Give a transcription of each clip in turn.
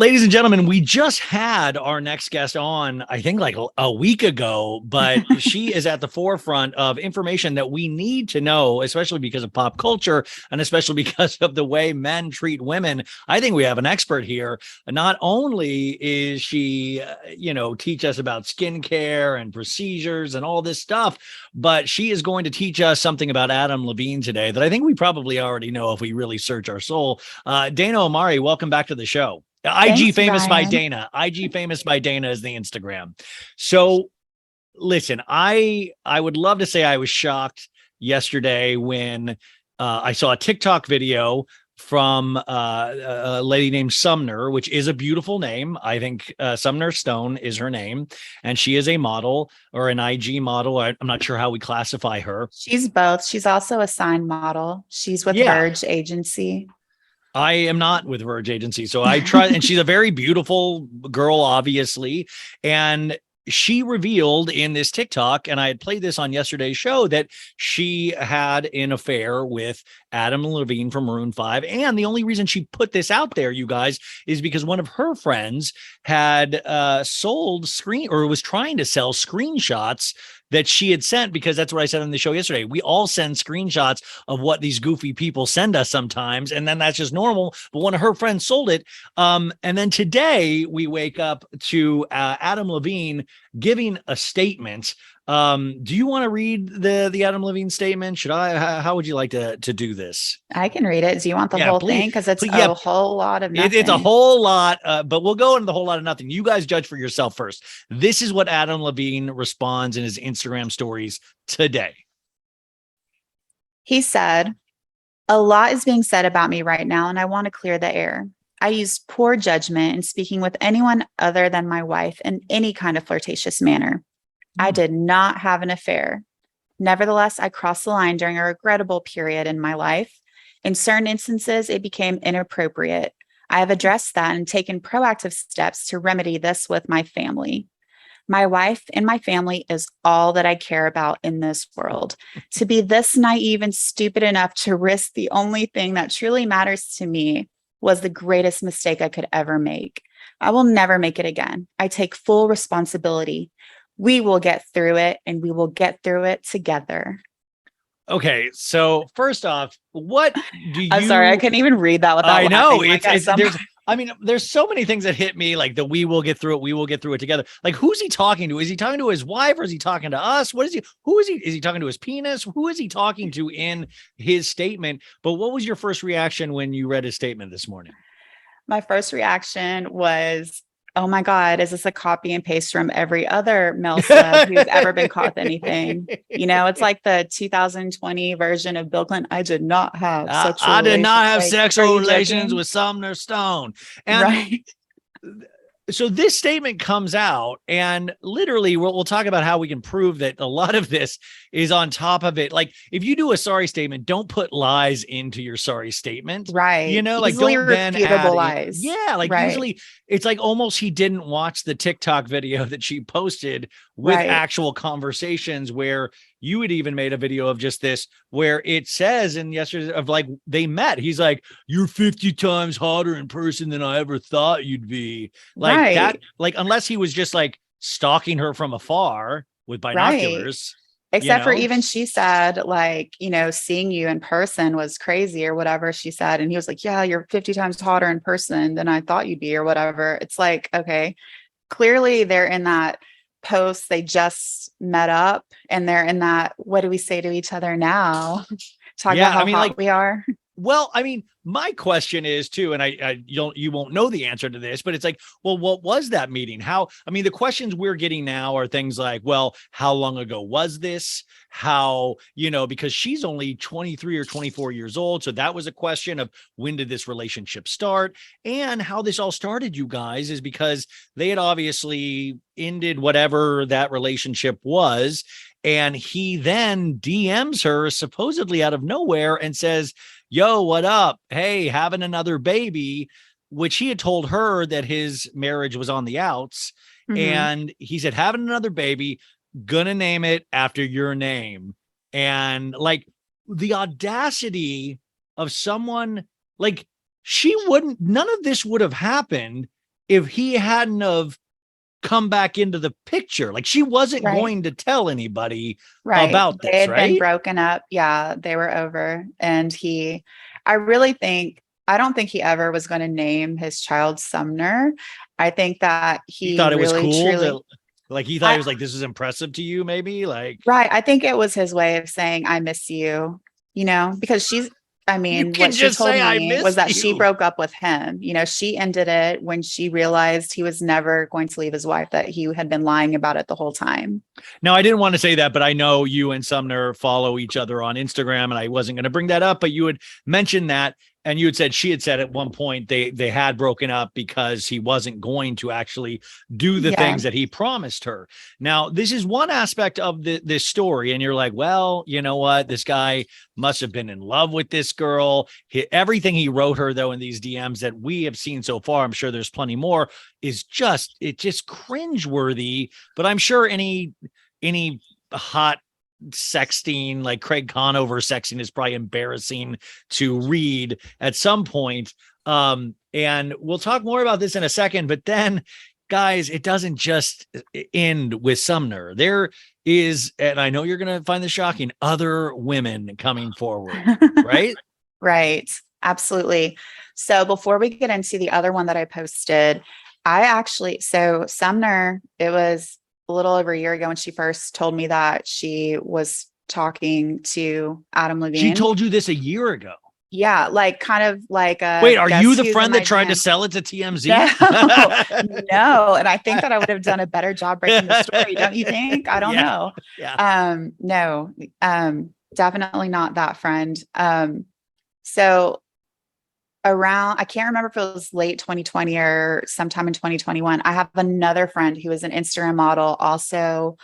Ladies and gentlemen, we just had our next guest on, I think like a week ago, but she is at the forefront of information that we need to know, especially because of pop culture and especially because of the way men treat women. I think we have an expert here. Not only is she, teach us about skincare and procedures and all this stuff, but she is going to teach us something about Adam Levine today that I think we probably already know if we really search our soul. Dana Omari, welcome back to the show. IG Thanks, famous by Ryan. Dana. IG famous by Dana is the Instagram. So listen, I would love to say I was shocked yesterday when I saw a TikTok video from a lady named Sumner, which is a beautiful name. I think Sumner Stone is her name, and she is a model or an IG model. I'm not sure how we classify her. She's both. She's also a sign model. She's with Yeah. Verge Agency. I am not with Verge Agency. So I try, and she's a very beautiful girl, obviously. And she revealed in this TikTok, and I had played this on yesterday's show, that she had an affair with Adam Levine from Maroon 5. And the only reason she put this out there, you guys, is because one of her friends had was trying to sell screenshots that she had sent, because that's what I said on the show yesterday. We all send screenshots of what these goofy people send us sometimes, and then that's just normal. But one of her friends sold it. And then today we wake up to Adam Levine giving a statement. Do you want to read the Adam Levine statement? Should I? How would you like to do this? I can read it. Do you want the whole thing? Because it's a whole lot of nothing. It's a whole lot, but we'll go into the whole lot of nothing. You guys judge for yourself first. This is what Adam Levine responds in his Instagram stories today. He said, "A lot is being said about me right now, and I want to clear the air. I used poor judgment in speaking with anyone other than my wife in any kind of flirtatious manner. I did not have an affair. Nevertheless, I crossed the line during a regrettable period in my life. In certain instances, it became inappropriate. I have addressed that and taken proactive steps to remedy this with my family. My wife and my family is all that I care about in this world. To be this naive and stupid enough to risk the only thing that truly matters to me was the greatest mistake I could ever make. I will never make it again. I take full responsibility. We will get through it, and we will get through it together." Okay, so first off, what do you? I'm sorry, I couldn't even read that without I know laughing. there's so many things that hit me, like the "we will get through it, we will get through it together." Like, who's he talking to? Is he talking to his wife, or is he talking to us? What is he? Who is he? Is he talking to his penis? Who is he talking to in his statement? But what was your first reaction when you read his statement this morning? My first reaction was, oh my God, is this a copy and paste from every other male celeb who's ever been caught with anything? It's like the 2020 version of Bill Clinton. I did not have sexual I did not have like, sexual relations with Sumner Stone. And right. so this statement comes out, and literally we'll talk about how we can prove that a lot of this is on top of it. Like, if you do a sorry statement, don't put lies into your sorry statement. Right. Like, don't then add lies. Yeah. Like, usually it's like almost he didn't watch the TikTok video that she posted with actual conversations, where you had even made a video of just this, where it says in yesterday of like, they met. He's like, "You're 50 times hotter in person than I ever thought you'd be." Like that, like, unless he was just like stalking her from afar with binoculars. Except for even she said, like, seeing you in person was crazy or whatever she said. And he was like, "Yeah, you're 50 times hotter in person than I thought you'd be," or whatever. It's like, okay, clearly they're in that post. They just met up, and they're in that, what do we say to each other now? Talk about how hot we are. Well, I mean, my question is too, and you won't know the answer to this, but it's like, well, what was that meeting? The questions we're getting now are things like, well, how long ago was this? How, because she's only 23 or 24 years old. So that was a question of, when did this relationship start? And how this all started, you guys, is because they had obviously ended whatever that relationship was. And he then DMs her supposedly out of nowhere and says, "Yo, what up? Hey, having another baby," which he had told her that his marriage was on the outs. Mm-hmm. And he said, "Having another baby, gonna name it after your name." And like, the audacity of someone, like, none of this would have happened if he hadn't have come back into the picture. Like she wasn't Right. going to tell anybody Right. about They this, had been right? broken up. Yeah, they were over. And I really think, I don't think he ever was going to name his child Sumner. I think that He he thought it was really, cool truly, to like he thought it was like this is impressive to you, maybe like right. I think it was his way of saying, I miss you, because I you mean, can what she just told say I me was missed that she you. broke up with him. She ended it when she realized he was never going to leave his wife, that he had been lying about it the whole time. Now, I didn't want to say that, but I know you and Sumner follow each other on Instagram, and I wasn't going to bring that up, but you had mentioned that, and you had said she had said at one point they had broken up because he wasn't going to actually do the Yeah. things that he promised her. Now, this is one aspect of this story, and you're like, well, you know what? This guy must have been in love with this girl. Everything he wrote her, though, in these DMs that we have seen so far, I'm sure there's plenty more, is just cringeworthy. But I'm sure any hot sexting like Craig Conover sexting is probably embarrassing to read at some point. And we'll talk more about this in a second, but then guys, it doesn't just end with Sumner. There is, and I know you're going to find this shocking, other women coming forward, right? Right. Absolutely. So before we get into the other one that I posted, so Sumner, it was a little over a year ago when she first told me that she was talking to Adam Levine. She told you this a year ago. Yeah, like kind of like wait, are you the friend that tried to sell it to TMZ? No. And I think that I would have done a better job breaking the story. Don't you think? I don't know. Yeah. No, definitely not that friend. So I can't remember if it was late 2020 or sometime in 2021. I have another friend who is an Instagram model. Also,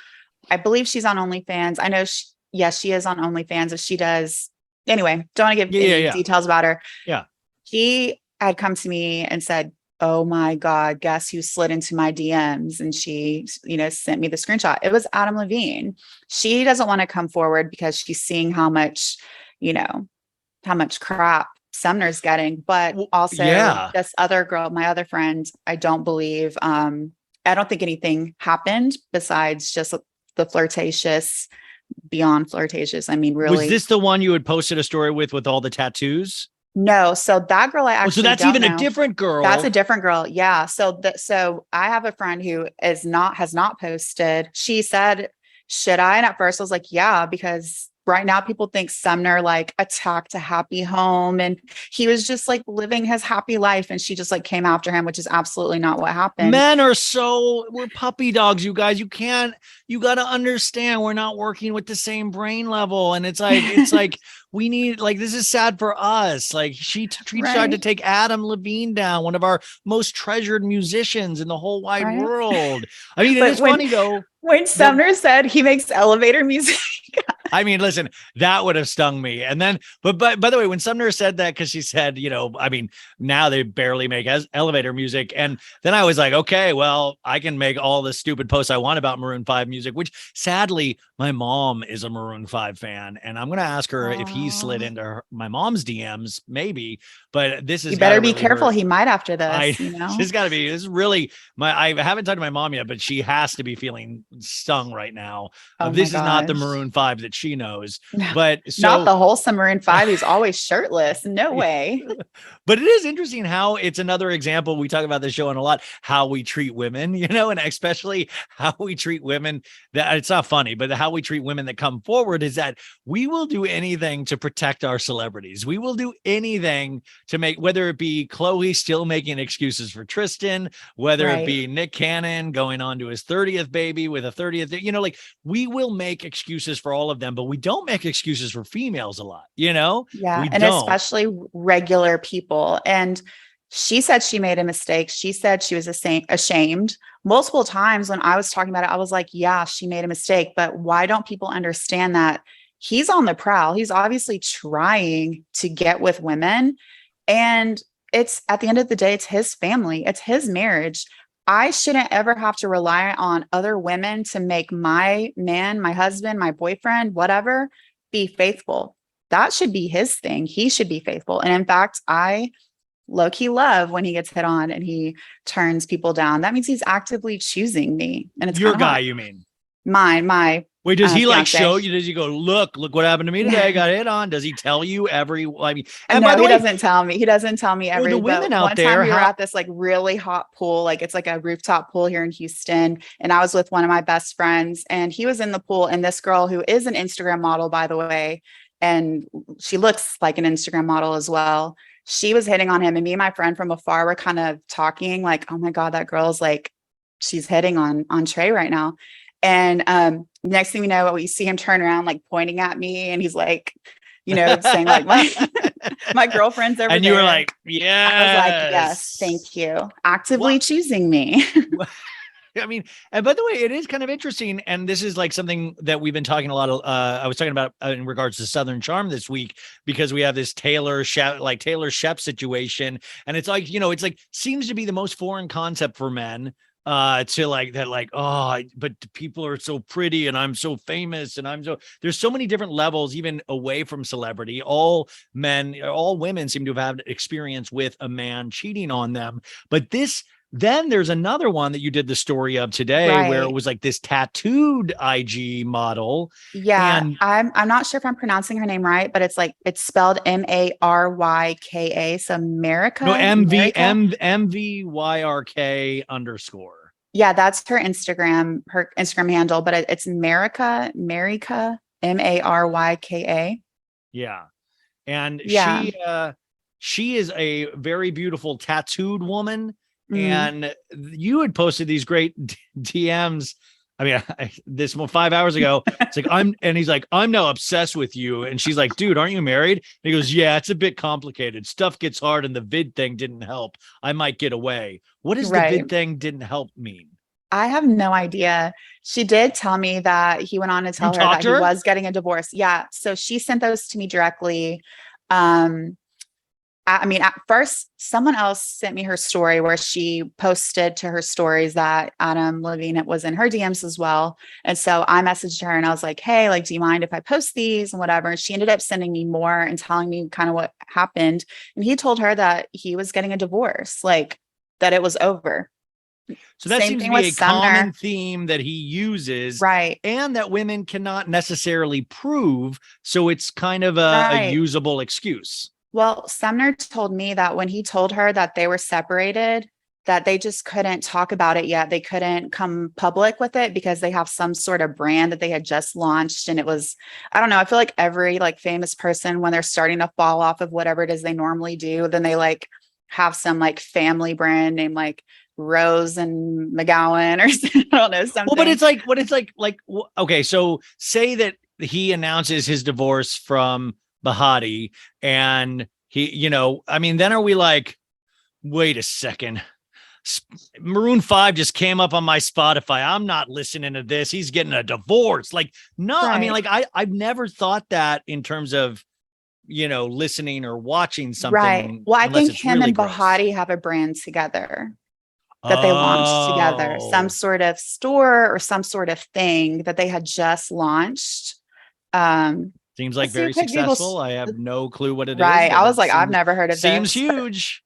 I believe she's on OnlyFans. I know she is on OnlyFans. If she does, anyway, don't want to give any details about her. Yeah. She had come to me and said, oh my God, guess who slid into my DMs? And she, sent me the screenshot. It was Adam Levine. She doesn't want to come forward because she's seeing how much crap Sumner's getting, but also this other girl, my other friend, I don't think anything happened besides just the flirtatious, beyond flirtatious. I mean, really. Was this the one you had posted a story with all the tattoos? No. So that girl, I actually so that's even a different girl. That's a different girl. Yeah. So I have a friend who has not posted. She said, should I? And at first I was like, yeah, because right now people think Sumner like attacked a happy home and he was just like living his happy life. And she just like came after him, which is absolutely not what happened. Men we're puppy dogs, you guys. You got to understand we're not working with the same brain level. And it's like, we need, like, this is sad for us. Like she tried to take Adam Levine down, one of our most treasured musicians in the whole wide world. I mean, it's funny though. When Sumner said he makes elevator music. I mean, listen, that would have stung me. And then, but by the way, when Sumner said that, because she said, I mean, now they barely make elevator music. And then I was like, okay, well, I can make all the stupid posts I want about Maroon 5 music, which sadly, my mom is a Maroon 5 fan. And I'm going to ask her if he slid into my mom's DMs, maybe. But this is, you better be careful. He might after this, This is really I haven't talked to my mom yet, but she has to be feeling stung right now. This is not the Maroon 5 that she knows, but not the wholesome Maroon 5 who's always shirtless. No way. But it is interesting how it's another example. We talk about this show on a lot, how we treat women, and especially how we treat women that it's not funny, but how we treat women that come forward is that we will do anything to protect our celebrities. We will do anything to make, whether it be Chloe still making excuses for Tristan, whether it be Nick Cannon going on to his 30th baby with a 30th, like we will make excuses for all of them, but we don't make excuses for females a lot, Yeah. And especially regular people. And she said she made a mistake. She said she was ashamed multiple times. When I was talking about it, I was like, yeah, she made a mistake, but why don't people understand that he's on the prowl? He's obviously trying to get with women. And it's at the end of the day, it's his family. It's his marriage. I shouldn't ever have to rely on other women to make my man, my husband, my boyfriend, whatever, be faithful. That should be his thing. He should be faithful. And in fact, I low key love when he gets hit on and he turns people down. That means he's actively choosing me. And it's Your kind of guy, hot. you mean? My Wait, does he like fiance. show you? Does he go, look what happened to me today? I got hit on. Does he tell you I mean, and by No, the he way, doesn't tell me. He doesn't tell me for the every, women but out one there, time we were how at this like really hot pool. Like it's like a rooftop pool here in Houston. And I was with one of my best friends and he was in the pool. And this girl who is an Instagram model, by the way, and she looks like an Instagram model as well. She was hitting on him. And me and my friend from afar were kind of talking like, oh my God, that girl's like, she's hitting on Trey right now. And next thing we know, we see him turn around, like pointing at me, and he's like, saying like my girlfriend's over and there. you were like, I was like, yes, thank you. Actively choosing me. I mean, and by the way, it is kind of interesting. And this is like something that we've been talking a lot of, I was talking about in regards to Southern Charm this week, because we have this Taylor Shep situation. And it's like, it's like, seems to be the most foreign concept for men to like that, like, oh, but people are so pretty and I'm so famous and there's so many different levels, even away from celebrity. All women seem to have had experience with a man cheating on them. But then there's another one that you did the story of today where it was like this tattooed IG model. Yeah. And I'm not sure if I'm pronouncing her name right, but it's spelled Maryka. So America. no, America? MVYRK_. Yeah, that's her Instagram handle, but it's Maryka, Maryka. Yeah. And Yeah. she is a very beautiful tattooed woman. Mm-hmm. And you had posted these great DMs. I mean, this 5 hours ago, it's like, he's like, I'm now obsessed with you. And she's like, dude, aren't you married? And he goes, yeah, it's a bit complicated. Stuff gets hard and the vid thing didn't help. I might get away. What does the vid thing didn't help mean? I have no idea. She did tell me that he went on to tell her that he was getting a divorce. Yeah. So she sent those to me directly. I mean, at first, someone else sent me her story where she posted to her stories that Adam Levine was in her DMs as well. And so I messaged her and I was like, hey, like, do you mind if I post these and whatever? And she ended up sending me more and telling me kind of what happened. And he told her that he was getting a divorce, like that it was over. So that seems to be a common theme that he uses. Right. And that women cannot necessarily prove. So it's kind of a usable excuse. Well, Sumner told me that when he told her that they were separated, that they just couldn't talk about it yet. They couldn't come public with it because they have some sort of brand that they had just launched. And it was, I don't know, I feel like every like famous person, when they're starting to fall off of whatever it is they normally do, then they like have some like family brand name like Rose and McGowan or I don't know, something. Well, but it's like, okay, so say that he announces his divorce from Bahati and he, I mean, then are we like, wait a second, Maroon 5 just came up on my Spotify. I'm not listening to this. He's getting a divorce. Like, no, I mean, like I've never thought that in terms of, listening or watching something. Right. Well, I think him and Bahati have a brand together that they launched together, some sort of store or some sort of thing that they had just launched. Seems like very successful. I have no clue what it is. Right. I was like, I've never heard of this. Seems huge.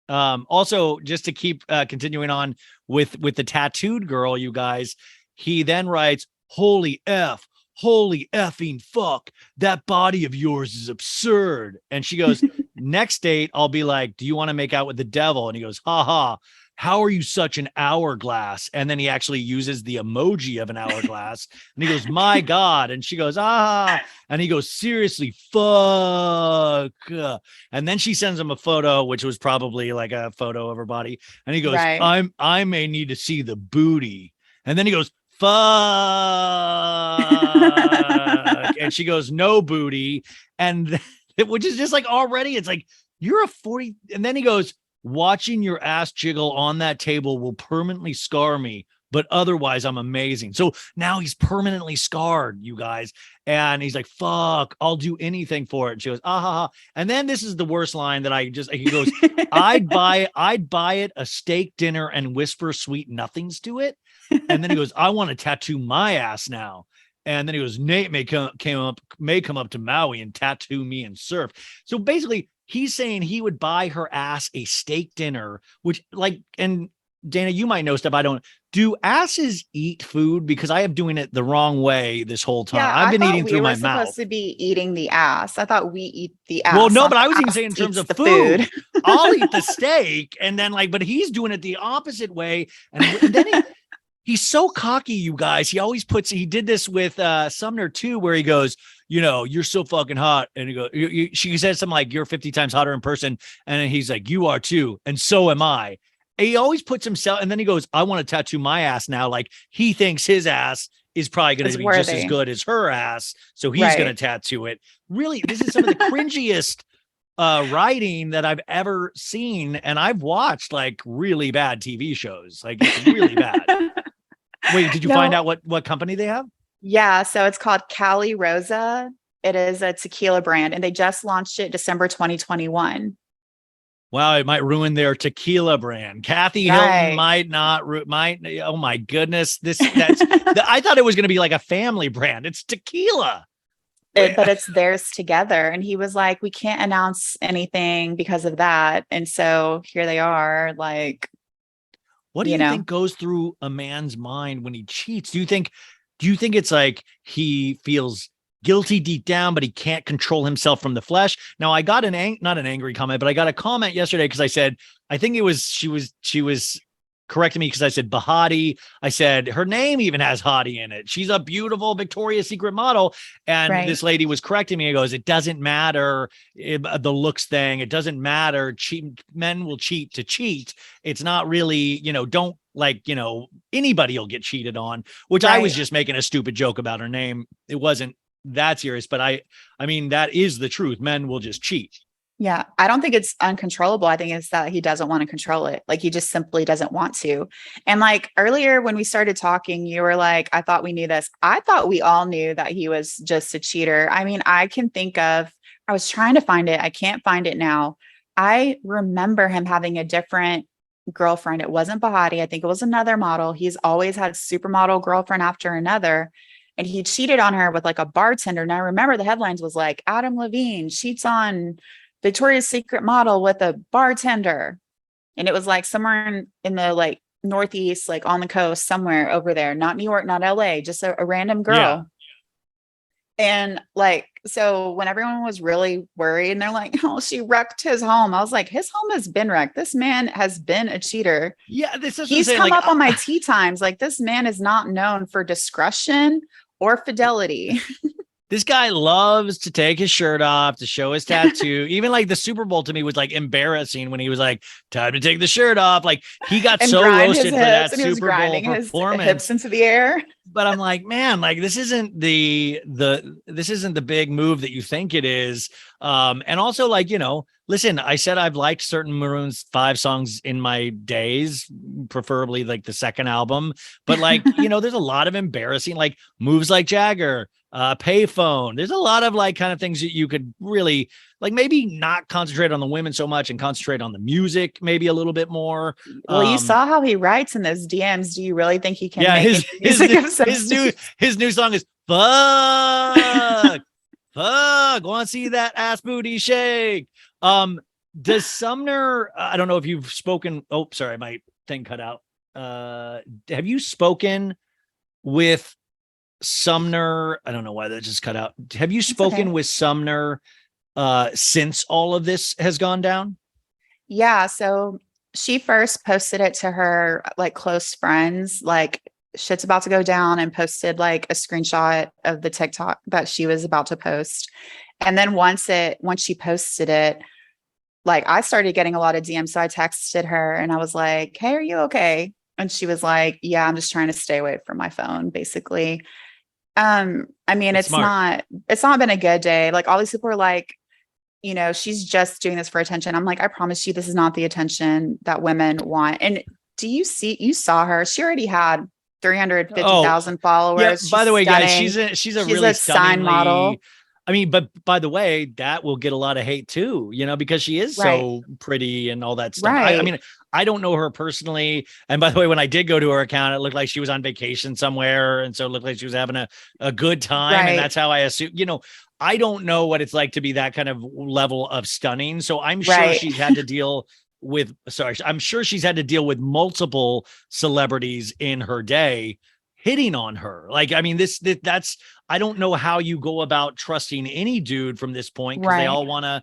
Also, just to keep continuing on with the tattooed girl, you guys, he then writes, holy effing fuck, that body of yours is absurd. And she goes, next date, I'll be like, do you want to make out with the devil? And he goes, haha, how are you such an hourglass? And then he actually uses the emoji of an hourglass. And he goes, my God. And she goes, ah. And he goes, seriously, fuck. And then she sends him a photo, which was probably like a photo of her body. And he goes, I may need to see the booty. And then he goes, fuck. And she goes, no booty. And which is just like already, it's like, you're a 40. And then he goes, watching your ass jiggle on that table will permanently scar me, but otherwise I'm amazing. So now he's permanently scarred, you guys. And he's like, fuck, I'll do anything for it. And she goes, ah, ha, ha. And then this is the worst line that he goes, I'd buy it a steak dinner and whisper sweet nothings to it. And then he goes, I want to tattoo my ass now. And then he goes, Nate may come up to Maui and tattoo me and surf. So basically, he's saying he would buy her ass a steak dinner, which like, and Dana, you might know stuff I don't. Do asses eat food? Because I am doing it the wrong way this whole time. Yeah, I've I been thought eating we through were my supposed mouth. to be eating the ass. I thought we eat the Well, ass, no, not but I the was even ass saying in terms eats of the food. I'll eat the steak, and then like, but he's doing it the opposite way, and then he's so cocky, you guys. He did this with Sumner too, where he goes, you know, you're so fucking hot. And he goes, she said something like, you're 50 times hotter in person. And then he's like, you are too. And so am I. And he always puts himself, and then he goes, I want to tattoo my ass now. Like he thinks his ass is probably going Is to be just as worthy. good as her ass. So he's going to Right. tattoo it. Really, this is some of the cringiest writing that I've ever seen. And I've watched like really bad TV shows. Like it's really bad. Wait, did you find No, out what company they have? yeah, so it's called Cali Rosa. It is a tequila brand, and they just launched it December 2021. Wow, it might ruin their tequila brand. Kathy Hilton Right. might not might. Oh my goodness, I thought it was going to be like a family brand. It's tequila. But it's theirs together. And he was like, we can't announce anything because of that. And so here they are, like, What do you you know, think goes through a man's mind when he cheats? Do you think it's like he feels guilty deep down, but he can't control himself from the flesh? Now, I got not an angry comment, but I got a comment yesterday because I said, I think it was she was correcting me because I said Bahati. I said her name even has Hottie in it. She's a beautiful Victoria's Secret model. And right. this lady was correcting me. It goes, it doesn't matter the looks thing. It doesn't matter. Men will cheat to cheat. It's not really, don't like, anybody will get cheated on, which I was Right. just making a stupid joke about her name. It wasn't that serious, but I mean, that is the truth. Men will just cheat. Yeah. I don't think it's uncontrollable. I think it's that he doesn't want to control it. Like he just simply doesn't want to. And like earlier when we started talking, you were like, I thought we knew this. I thought we all knew that he was just a cheater. I mean, I was trying to find it. I can't find it now. I remember him having a different girlfriend. It wasn't Bahati. I think it was another model. He's always had supermodel girlfriend after another. And he cheated on her with like a bartender. And I remember the headlines was like Adam Levine cheats on Victoria's Secret model with a bartender. And it was like somewhere in the like Northeast, like on the coast, somewhere over there, not New York, not LA, just a random girl. Yeah. And like, so when everyone was really worried and they're like, oh, she wrecked his home. I was like, his home has been wrecked. This man has been a cheater. Yeah. This is He's saying, come like, up on my tea times. Like this man is not known for discretion or fidelity. this guy loves to take his shirt off to show his tattoo. Even like the Super Bowl to me was like embarrassing when he was like, time to take the shirt off. Like he got And so grind his roasted for hips, that and he was Super Bowl grinding his performance. hips into the air. But I'm like, man, like this isn't this isn't the big move that you think it is. And also like, listen, I said I've liked certain Maroon's 5 songs in my days, preferably like the second album. But like, there's a lot of embarrassing like moves like Jagger, Payphone. There's a lot of like kind of things that you could really like maybe not concentrate on the women so much and concentrate on the music maybe a little bit more. Well, you saw how he writes in those DMs. Do you really think he can make his new song is fuck want to see that ass booty shake. Does Sumner, I don't know if you've spoken, oh sorry, my thing cut out. Have you spoken with Sumner? I don't know why that just cut out. Have you spoken with Sumner since all of this has gone down? Yeah, so she first posted it to her like close friends, like shit's about to go down, and posted like a screenshot of the TikTok that she was about to post. And then once she posted it, like I started getting a lot of DMs. So I texted her and I was like, hey, are you okay? And she was like, yeah, I'm just trying to stay away from my phone, basically. I mean, it's not been a good day. Like all these people are like, she's just doing this for attention. I'm like, I promise you, this is not the attention that women want. And you saw her, she already had 350,000 followers. Yeah, by the way, stunning. Guys, she's a really sign model. I mean, but by the way, that will get a lot of hate too, because she is so pretty and all that stuff. Right. I mean, I don't know her personally. And by the way, when I did go to her account, it looked like she was on vacation somewhere. And so it looked like she was having a good time. Right. And that's how I assume, I don't know what it's like to be that kind of level of stunning. So I'm sure Right. she's had to deal I'm sure she's had to deal with multiple celebrities in her day hitting on her. Like, I mean, that's, I don't know how you go about trusting any dude from this point, because they Right. all want to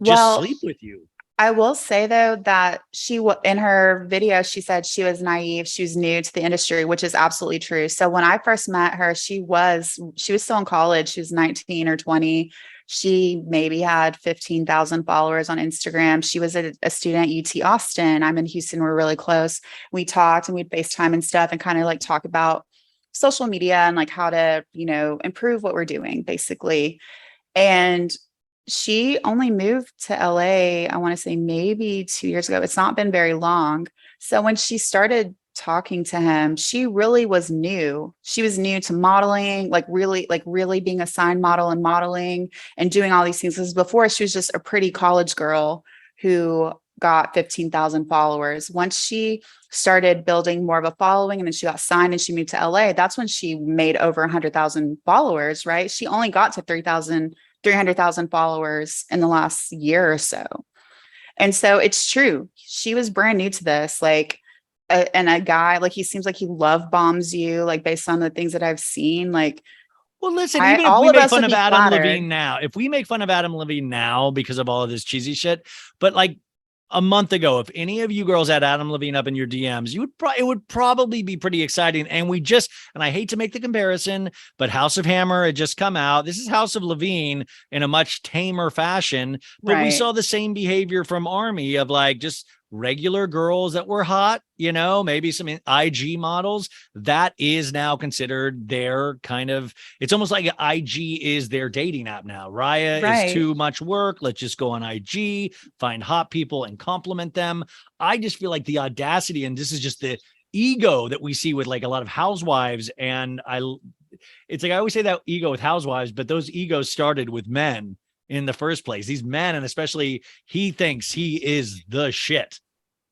just sleep with you. I will say though that in her video, she said she was naive. She was new to the industry, which is absolutely true. So when I first met her, she was still in college. She was 19 or 20. She maybe had 15,000 followers on Instagram. She was a student at UT Austin. I'm in Houston. We're really close. We talked and we'd FaceTime and stuff and kind of like talk about social media and like how to, improve what we're doing basically. And she only moved to LA, I want to say maybe 2 years ago. It's not been very long. So when she started talking to him, she really was new. She was new to modeling, like really being a sign model and modeling and doing all these things. Because before she was just a pretty college girl who got 15,000 followers. Once she started building more of a following and then she got signed and she moved to LA, that's when she made over 100,000 followers, right? She only got to 300,000 followers in the last year or so. And so it's true. She was brand new to this, and a guy, like, he seems like he love bombs you, like, based on the things that I've seen. Like, well, listen, even if we make fun of Adam Levine now, because of all of this cheesy shit, but like a month ago, if any of you girls had Adam Levine up in your DMs, it would probably be pretty exciting. And I hate to make the comparison, but House of Hammer had just come out. This is House of Levine in a much tamer fashion, but we saw the same behavior from Army of like just regular girls that were hot, maybe some IG models. That is now considered their kind of, it's almost like IG is their dating app now. Raya is too much work. Let's just go on IG, find hot people and compliment them. I just feel like the audacity, and this is just the ego that we see with like a lot of housewives. And it's like, I always say that ego with housewives, but those egos started with men in the first place. These men, and especially he thinks he is the shit.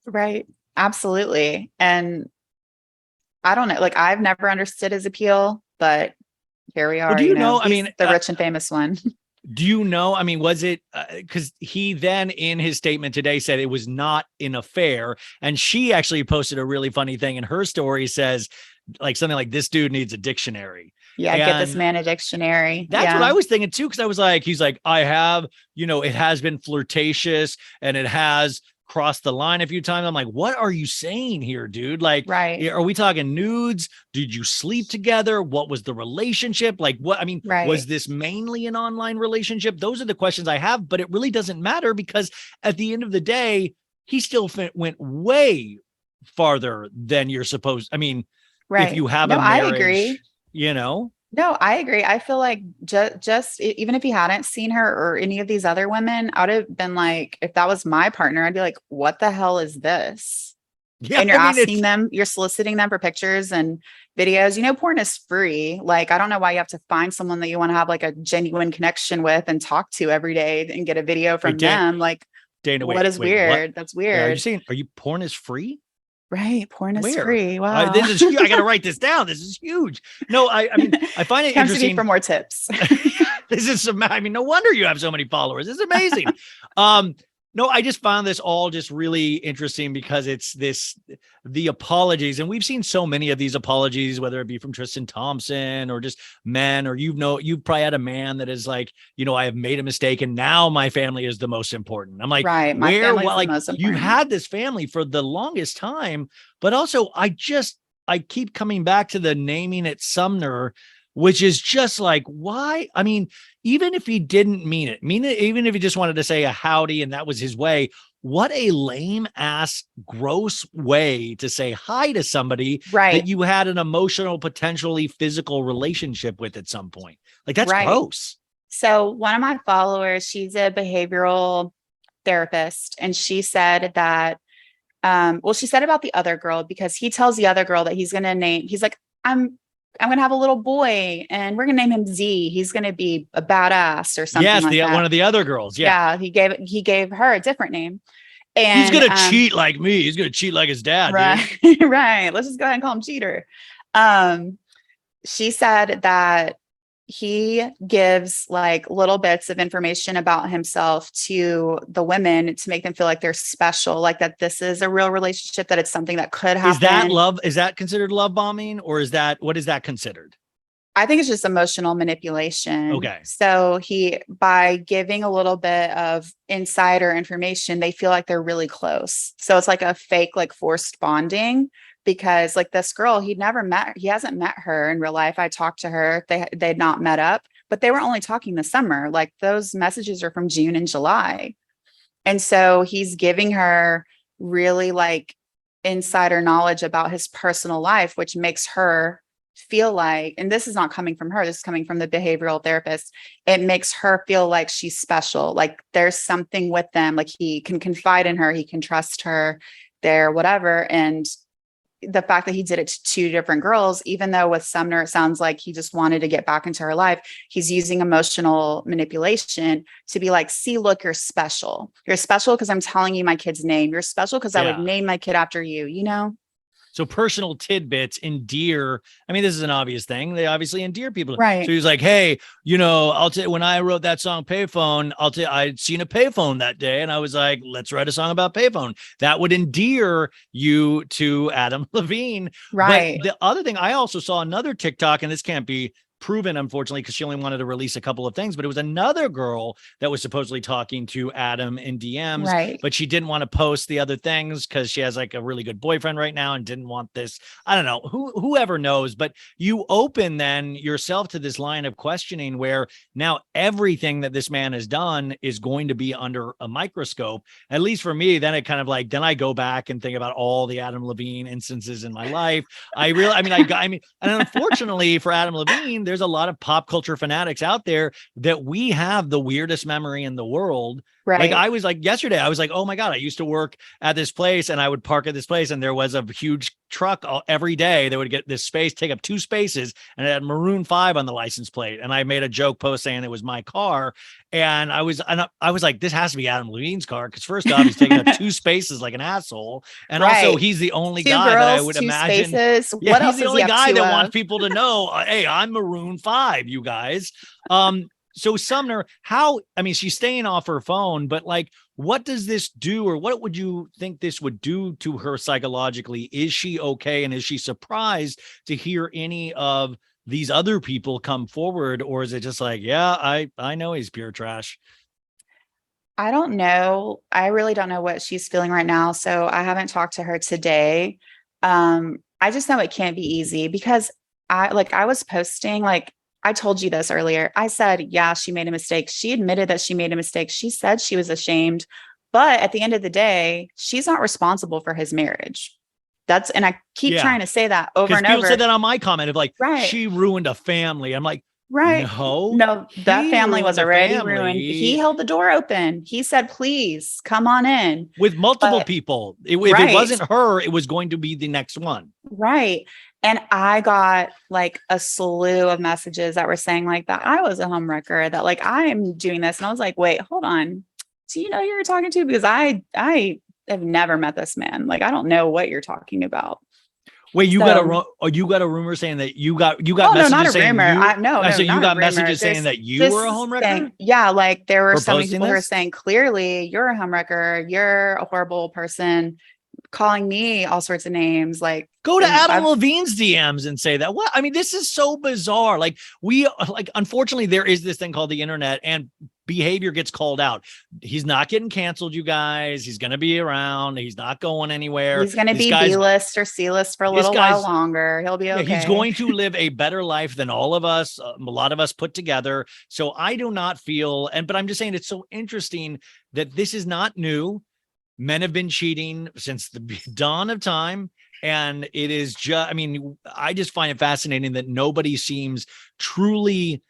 Right. Absolutely. And I don't know, like, I've never understood his appeal, but here we are. Well, do you know, I mean, the rich and famous one. Do you know, I mean, was it, because he then in his statement today said it was not an affair. And she actually posted a really funny thing in her story, says like something like, this dude needs a dictionary. Yeah, get this man a dictionary. That's what I was thinking too, because I was like, he's like, I have, it has been flirtatious and it has crossed the line a few times. I'm like, what are you saying here, dude? Like, are we talking nudes? Did you sleep together? What was the relationship? Like, what, I mean, was this mainly an online relationship? Those are the questions I have, but it really doesn't matter, because at the end of the day, he still went way farther than you're supposed. I mean, if you have a marriage, I agree. No, I agree. I feel like just even if he hadn't seen her or any of these other women, I would have been like, if that was my partner, I'd be like, what the hell is this? Yeah, and you're asking them, you're soliciting them for pictures and videos. Porn is free. Like, I don't know why you have to find someone that you want to have like a genuine connection with and talk to every day and get a video from them. Like, Dana, what is weird? What? That's weird. Are you porn is free? Right. Porn is free. Wow. This is huge. I got to write this down. This is huge. No, I mean, I find it interesting. For more tips. This is no wonder you have so many followers. It's amazing. No, I just found this all just really interesting, because it's the apologies. And we've seen so many of these apologies, whether it be from Tristan Thompson or just men, or, you've probably had a man that is like, I have made a mistake and now my family is the most important. I'm like, right. You've had this family for the longest time, but also I keep coming back to the naming it Sumner, which is just like, why? I mean, even if he didn't mean it, even if he just wanted to say a howdy and that was his way, what a lame ass, gross way to say hi to somebody that you had an emotional, potentially physical relationship with at some point. Like, that's gross. So one of my followers, she's a behavioral therapist, and she said that, she said about the other girl, because he tells the other girl that he's like, I'm going to have a little boy and we're going to name him Z. He's going to be a badass or something like that. One of the other girls. Yeah. Yeah. He gave her a different name. And he's going to cheat like me. He's going to cheat like his dad. Right. Dude. Right. Let's just go ahead and call him cheater. She said that he gives like little bits of information about himself to the women to make them feel like they're special, like that this is a real relationship, that it's something that could happen. Is that love? Is that considered love bombing, or is that, what is that considered? I think it's just emotional manipulation. Okay. So by giving a little bit of insider information, they feel like they're really close. So it's like a fake, like forced bonding, because like this girl, he hasn't met her in real life. I talked to her. They'd not met up, but they were only talking this summer. Like those messages are from June and July. And so he's giving her really like insider knowledge about his personal life, which makes her feel like, and this is not coming from her, this is coming from the behavioral therapist, it makes her feel like she's special, like there's something with them, like he can confide in her, he can trust her, they're whatever. And the fact that he did it to two different girls, even though with Sumner it sounds like he just wanted to get back into her life, he's using emotional manipulation to be like, see, look, you're special because I'm telling you my kid's name, you're special because I would name my kid after you, you know. So personal tidbits endear. I mean, this is an obvious thing. They obviously endear people. Right. So he's like, hey, you know, I'll tell you, when I wrote that song Payphone, I'd seen a payphone that day. And I was like, let's write a song about payphone. That would endear you to Adam Levine. Right. But the other thing, I also saw another TikTok, and this can't be proven, unfortunately, because she only wanted to release a couple of things, but it was another girl that was supposedly talking to Adam in DMs, right, but she didn't want to post the other things because she has like a really good boyfriend right now and didn't want this. I don't know, whoever knows, but you open then yourself to this line of questioning where now everything that this man has done is going to be under a microscope. At least for me, then it kind of like, then I go back and think about all the Adam Levine instances in my life. And unfortunately for Adam Levine, there's a lot of pop culture fanatics out there that we have the weirdest memory in the world. right. Like I was like yesterday, I was like, oh my God, I used to work at this place and I would park at this place and there was a huge truck every day that would get this space, take up 2 spaces, and it had Maroon 5 on the license plate. And I made a joke post saying it was my car. And I was like, this has to be Adam Levine's car. Cause first off, he's taking up 2 spaces like an asshole. And also he's the only 2 guy girls, that I would 2 imagine. Spaces. Yeah, what he's else the is only he guy that of? wants people to know, hey, I'm Maroon 5, you guys. So Sumner, she's staying off her phone, but like, what does this do, or what would you think this would do to her psychologically? Is she okay? And is she surprised to hear any of these other people come forward? Or is it just like, yeah, I know he's pure trash? I don't know. I really don't know what she's feeling right now. So I haven't talked to her today. I just know it can't be easy because I was posting, like, I told you this earlier. I said, yeah, she made a mistake. She admitted that she made a mistake. She said she was ashamed, but at the end of the day, she's not responsible for his marriage. And I keep trying to say that over and over. People said that on my comment of like, right, she ruined a family. I'm like, right. No, that family was already ruined. He held the door open. He said, please come on in. With multiple people. If it wasn't her, it was going to be the next one. Right. And I got like a slew of messages that were saying like that I was a homewrecker, that like I'm doing this. And I was like, wait, hold on. Do you know who you're talking to? Because I have never met this man. Like, I don't know what you're talking about. Wait, you got a rumor saying that you got messages not a saying rumor. So you got messages saying that you were a homewrecker? Yeah, like there were so many people who were saying, clearly you're a homewrecker, you're a horrible person, calling me all sorts of names. Like, go to Adam Levine's DMs and say that. What? I mean, this is so bizarre. Like unfortunately, there is this thing called the internet, and behavior gets called out. He's not getting canceled, you guys. He's going to be around. He's not going anywhere. He's going to be B-list or C-list for a little while longer. He'll be okay. He's going to live a better life than all of us, a lot of us put together. So I do not feel, but I'm just saying it's so interesting that this is not new. Men have been cheating since the dawn of time. And it is just, I just find it fascinating that nobody seems truly,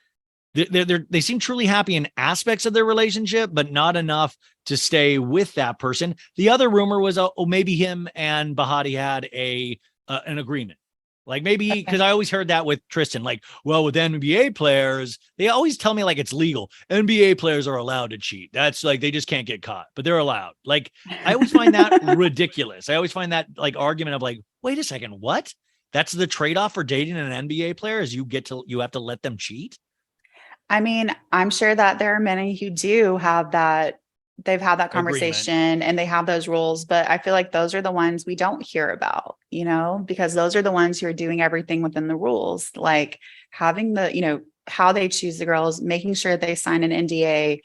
they seem truly happy in aspects of their relationship, but not enough to stay with that person. The other rumor was, maybe him and Bahati had an agreement. Like maybe because I always heard that with Tristan, like, well, with NBA players, they always tell me like it's legal. NBA players are allowed to cheat. That's like they just can't get caught, but they're allowed. Like I always find that ridiculous. I always find that like argument of like, wait a second, what? That's the trade-off for dating an NBA player is you have to let them cheat. I mean, I'm sure that there are many who do have that. They've had that Agreement. conversation and they have those rules, but I feel like those are the ones we don't hear about, because those are the ones who are doing everything within the rules, like having how they choose the girls, making sure they sign an NDA,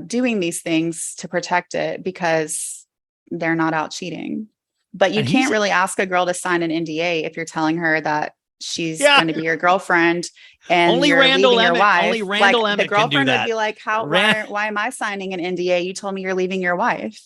doing these things to protect it because they're not out cheating. But you And can't really ask a girl to sign an NDA if you're telling her that she's going to be your girlfriend and only you're Randall leaving your Emmett, wife. only Randall Like the Emmett can do girlfriend would that. be like, why am I signing an NDA? You told me you're leaving your wife.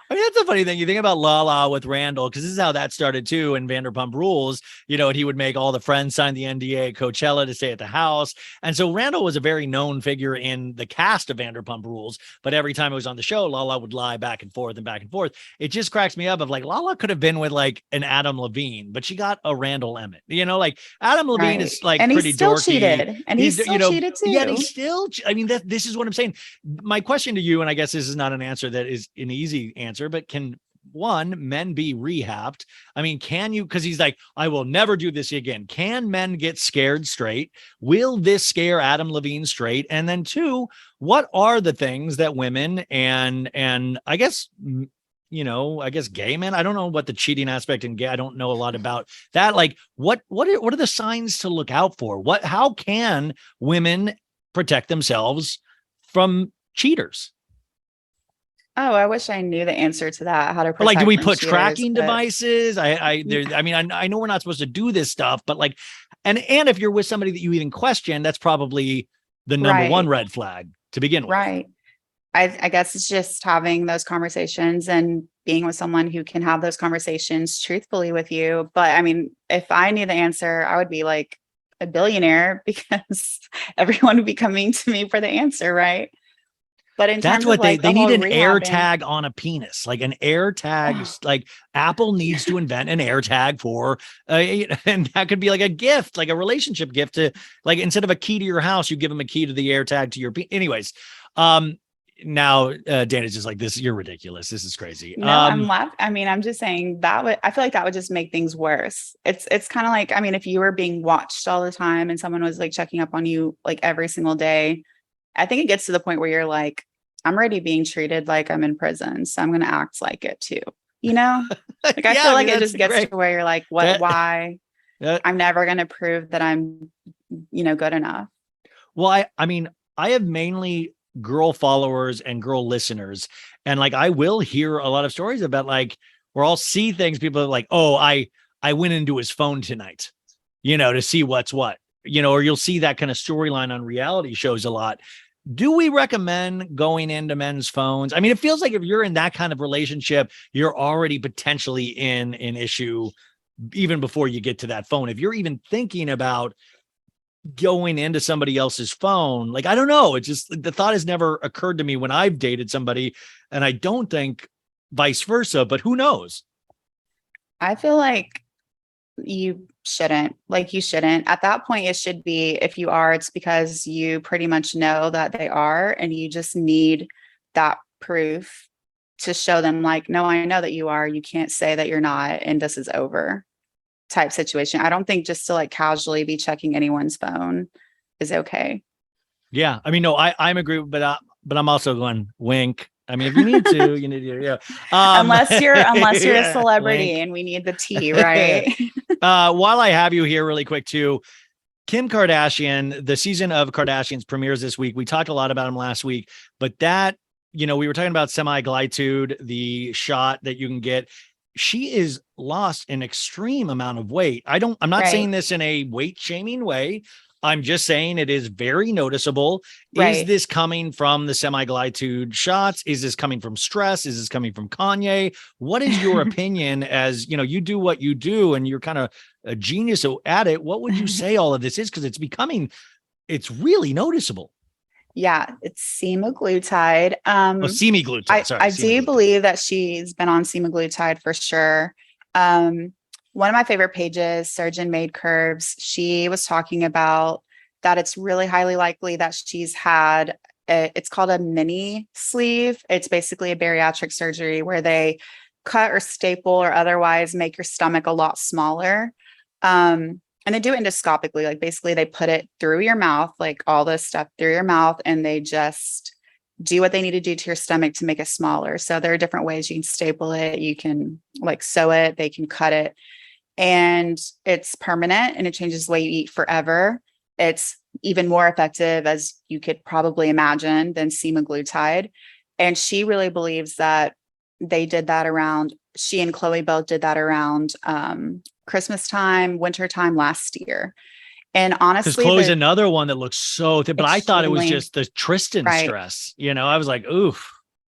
I mean, that's a funny thing. You think about Lala with Randall, because this is how that started too in Vanderpump Rules, and he would make all the friends sign the NDA at Coachella to stay at the house. And so Randall was a very known figure in the cast of Vanderpump Rules. But every time it was on the show, Lala would lie back and forth and back and forth. It just cracks me up of like Lala could have been with like an Adam Levine, but she got a Randall Emmett. Like Adam Levine is like and pretty he's still dorky. Cheated. And he's still cheated too. Yeah, he's still, I mean, this is what I'm saying. My question to you, and I guess this is not an answer that is an easy answer, but can men be rehabbed? I mean, can you, because he's like, I will never do this again. Can men get scared straight? Will this scare Adam Levine straight? And then two, what are the things that women and I guess gay men, I don't know what the cheating aspect in gay, I don't know a lot about that. Like what are the signs to look out for? How can women protect themselves from cheaters? Oh, I wish I knew the answer to that. How to protect like, do we from put cheaters, tracking devices? I mean, I know we're not supposed to do this stuff, but like, and if you're with somebody that you even question, that's probably the number one red flag to begin with. Right. I guess it's just having those conversations and being with someone who can have those conversations truthfully with you. But I mean, if I knew the answer, I would be like a billionaire because everyone would be coming to me for the answer, right? But in that's terms what of like they need an air rehabbing, tag on a penis, like an air tag. Like Apple needs to invent an air tag for, and that could be like a gift, like a relationship gift to, like, instead of a key to your house, you give them a key to the air tag to your anyways. Now Dana's just like, this, you're ridiculous. This is crazy. No, I'm laughing. I mean, I'm just saying I feel like that would just make things worse. It's kind of like, I mean, if you were being watched all the time and someone was like checking up on you like every single day, I think it gets to the point where you're like, I'm already being treated like I'm in prison, so I'm going to act like it too. Like I feel like it just gets to where you're like, why? I'm never going to prove that I'm, good enough. Well, I mean, I have mainly girl followers and girl listeners, and like I will hear a lot of stories about like where I'll see things. People are like, oh, I went into his phone tonight, to see what's what, or you'll see that kind of storyline on reality shows a lot. Do we recommend going into men's phones? I mean, it feels like if you're in that kind of relationship, you're already potentially in an issue even before you get to that phone. If you're even thinking about going into somebody else's phone, like, I don't know. It's just, the thought has never occurred to me when I've dated somebody, and I don't think vice versa, but who knows? I feel like you shouldn't. At that point, it should be, if you are, it's because you pretty much know that they are, and you just need that proof to show them like, no, I know that you are, you can't say that you're not, and this is over type situation. I don't think just to like casually be checking anyone's phone is okay. Yeah. I mean, no, I'm agree, but I'm also going wink. I mean, if you need to, you need to, yeah. Unless you're yeah, a celebrity wink. And we need the tea, right? While I have you here really quick too, Kim Kardashian, the season of Kardashians premieres this week. We talked a lot about him last week, but that, we were talking about semi-glitude, the shot that you can get. She is lost an extreme amount of weight. I'm not saying this in a weight shaming way. I'm just saying it is very noticeable. Right. Is this coming from the semi-glitude shots? Is this coming from stress? Is this coming from Kanye? What is your opinion as, you do what you do and you're kind of a genius at it? What would you say all of this is? Because it's really noticeable. Yeah, it's semaglutide. Semaglutide. Sorry, I do believe that she's been on semaglutide for sure. one of my favorite pages, Surgeon Made Curves, she was talking about that it's really highly likely that she's had it's called a mini sleeve. It's basically a bariatric surgery where they cut or staple or otherwise make your stomach a lot smaller. And they do it endoscopically, like basically they put it through your mouth, like all this stuff through your mouth, and they just do what they need to do to your stomach to make it smaller. So there are different ways you can staple it, you can like sew it, they can cut it, and it's permanent and it changes the way you eat forever. It's even more effective, as you could probably imagine, than semaglutide. And she really believes that they did that around, she and Chloe both did that around Christmas time, winter time last year. And Because honestly, Chloe's another one that looks so thick, but I thought it was extremely- just the Tristan Right. stress. You know, I was like, oof.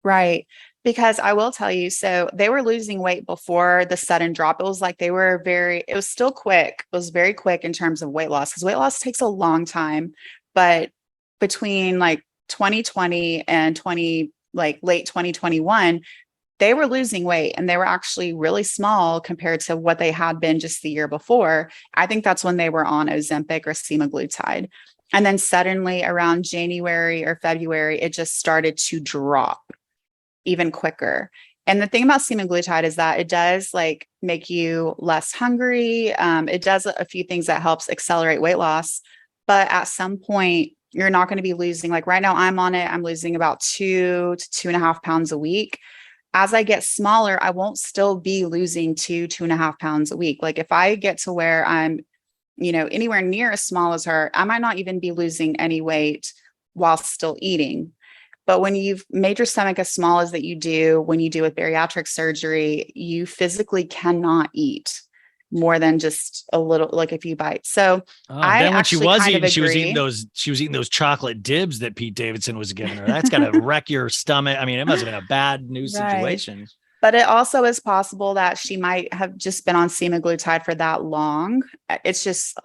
right. Because I will tell you, so they were losing weight before the sudden drop. It was like they were it was still quick. It was very quick in terms of weight loss, because weight loss takes a long time. But between like 2020 and late 2021, they were losing weight and they were actually really small compared to what they had been just the year before. I think that's when they were on Ozempic or semaglutide. And then suddenly around January or February, it just started to drop even quicker. And the thing about semaglutide is that it does like make you less hungry. It does a few things that helps accelerate weight loss. But at some point, you're not going to be losing, like right now I'm on it, I'm losing about 2 to 2.5 pounds a week. As I get smaller, I won't still be losing 2.5 pounds a week. Like if I get to where I'm, anywhere near as small as her, I might not even be losing any weight while still eating. But when you've made your stomach as small as that you do, when you do with bariatric surgery, you physically cannot eat more than just a little, like a few bites. So Then when she was eating, she was agree. eating those chocolate dibs that Pete Davidson was giving her. That's got to wreck your stomach. I mean, it must have been a bad news Right. situation. But it also is possible that she might have just been on semaglutide for that long. It's just,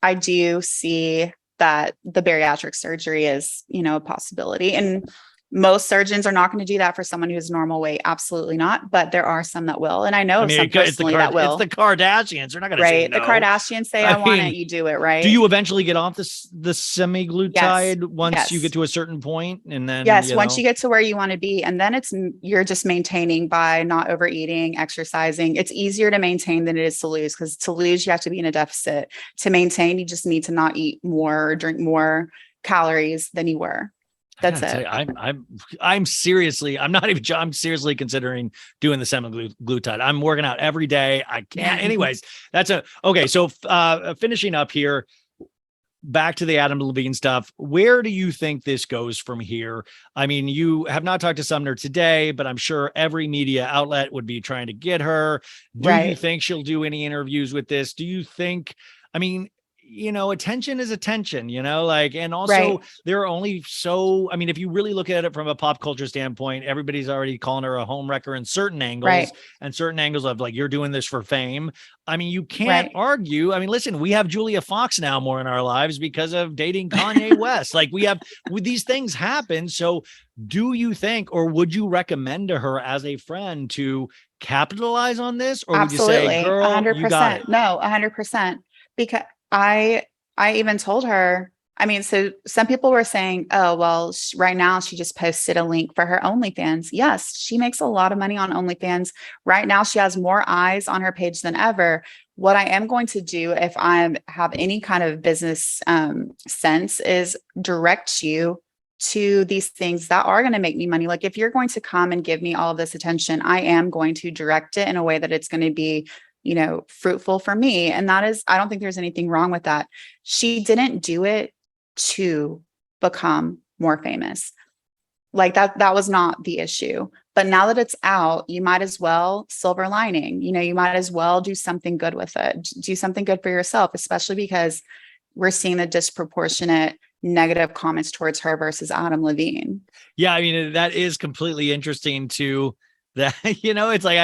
I do see that the bariatric surgery is, a possibility. And most surgeons are not going to do that for someone who's normal weight. Absolutely not. But there are some that will. And I know some personally that will. It's the Kardashians. They're not going to say no. The Kardashians say, I want it, you do it, right? Do you eventually get off the semaglutide once you get to a certain point? And then, once you get to where you want to be, and then you're just maintaining by not overeating, exercising. It's easier to maintain than it is to lose, because to lose, you have to be in a deficit. To maintain, you just need to not eat more or drink more calories than you were. That's it. I'm seriously considering doing the semaglutide. I'm working out every day. I can't. Anyways, okay. So finishing up here, back to the Adam Levine stuff. Where do you think this goes from here? I mean, you have not talked to Sumner today, but I'm sure every media outlet would be trying to get her. Do you think she'll do any interviews with this? Do you think, attention is attention, and also there are only if you really look at it from a pop culture standpoint, everybody's already calling her a home wrecker in certain angles and certain angles of like, you're doing this for fame. I mean, you can't argue. I mean, listen, we have Julia Fox now more in our lives because of dating Kanye West. Like these things happen. So do you think, or would you recommend to her as a friend to capitalize on this? Or would you say, girl, 100%. you got it? No, 100%. Because I even told her, so some people were saying, oh, well, right now she just posted a link for her OnlyFans. Yes, she makes a lot of money on OnlyFans. Right now, she has more eyes on her page than ever. What I am going to do, if I have any kind of business sense, is direct you to these things that are going to make me money. Like if you're going to come and give me all of this attention, I am going to direct it in a way that it's going to be fruitful for me. And that is, I don't think there's anything wrong with that. She didn't do it to become more famous. Like that was not the issue. But now that it's out, you might as well silver lining, you might as well do something good with it. Do something good for yourself, especially because we're seeing the disproportionate negative comments towards her versus Adam Levine. Yeah. I mean, that is completely interesting too. That, it's like,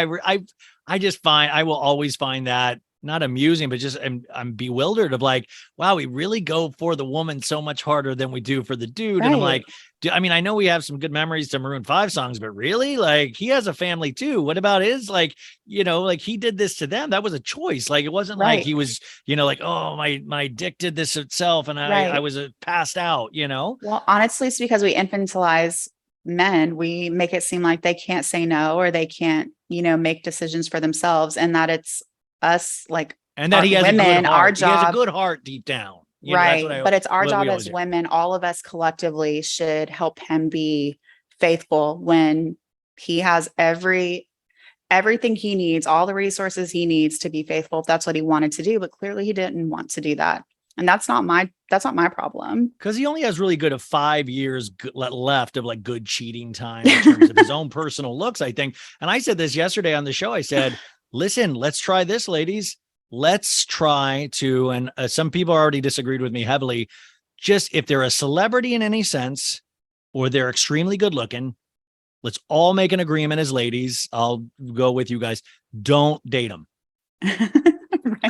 I will always find that not amusing, but just I'm bewildered of like, wow, we really go for the woman so much harder than we do for the dude. Right. And I'm like, I mean, I know we have some good memories to Maroon 5 songs, but really, like, he has a family too. What about his, like, like he did this to them. That was a choice. Like, it wasn't like he was, like, oh, my dick did this itself and I was passed out, Well, honestly, it's because we infantilize men. We make it seem like they can't say no, or they can't, make decisions for themselves, and that it's us, like, and that he has women, a good heart. our job. He has a good heart deep down. Right. But it's our job as women, all of us collectively should help him be faithful when he has everything he needs, all the resources he needs to be faithful, if that's what he wanted to do. But clearly he didn't want to do that. And that's not my problem. Because he only has really good of 5 years left of like good cheating time in terms of his own personal looks, I think. And I said this yesterday on the show. I said, listen, let's try this, ladies. Let's try to, and some people already disagreed with me heavily, just if they're a celebrity in any sense, or they're extremely good looking, let's all make an agreement as ladies. I'll go with you guys. Don't date them. Right.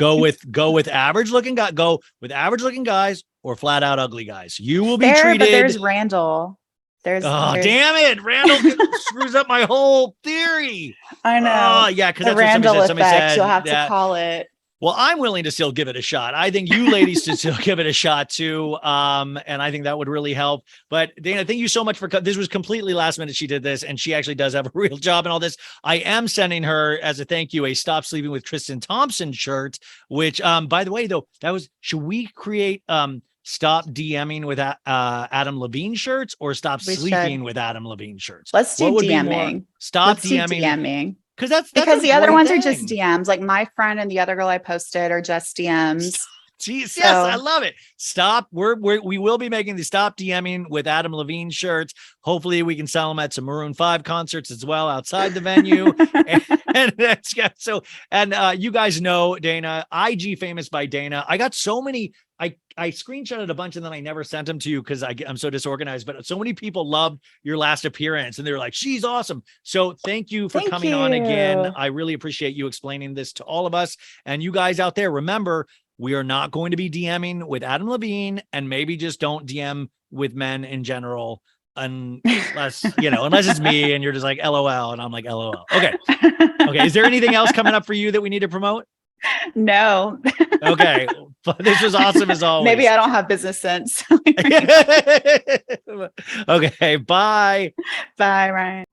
Go with average looking guys or flat out ugly guys. You will be treated. But there's Randall. There's damn it. Randall screws up my whole theory. I know. Oh, yeah, because that's Randall what somebody said. You'll have to call it. Well, I'm willing to still give it a shot. I think you ladies should still give it a shot too. And I think that would really help. But Dana, thank you so much this was completely last minute. She did this, and she actually does have a real job in all this. I am sending her, as a thank you, a Stop Sleeping with Tristan Thompson shirt, which, by the way, though, should we create, Stop DMing with Adam Levine shirts, or Stop Sleeping with Adam Levine shirts? Let's do DMing. Stop DMing. Because the other ones are just DMs. Like my friend and the other girl I posted are just DMs. Jeez, yes, I love it. Stop. We will be making the Stop DMing with Adam Levine shirts. Hopefully we can sell them at some Maroon 5 concerts as well outside the venue. and that's you guys know Dana, IG Famous by Dana. I got so many. I screenshotted a bunch and then I never sent them to you because I'm so disorganized, but so many people loved your last appearance and they're like, she's awesome. So thank you for coming on again. I really appreciate you explaining this to all of us. And you guys out there, remember, we are not going to be DMing with Adam Levine, and maybe just don't DM with men in general unless, unless it's me and you're just like, LOL. And I'm like, LOL. Okay. Is there anything else coming up for you that we need to promote? No. Okay. This was awesome as always. Maybe I don't have business sense. Okay. Bye. Bye, Ryan.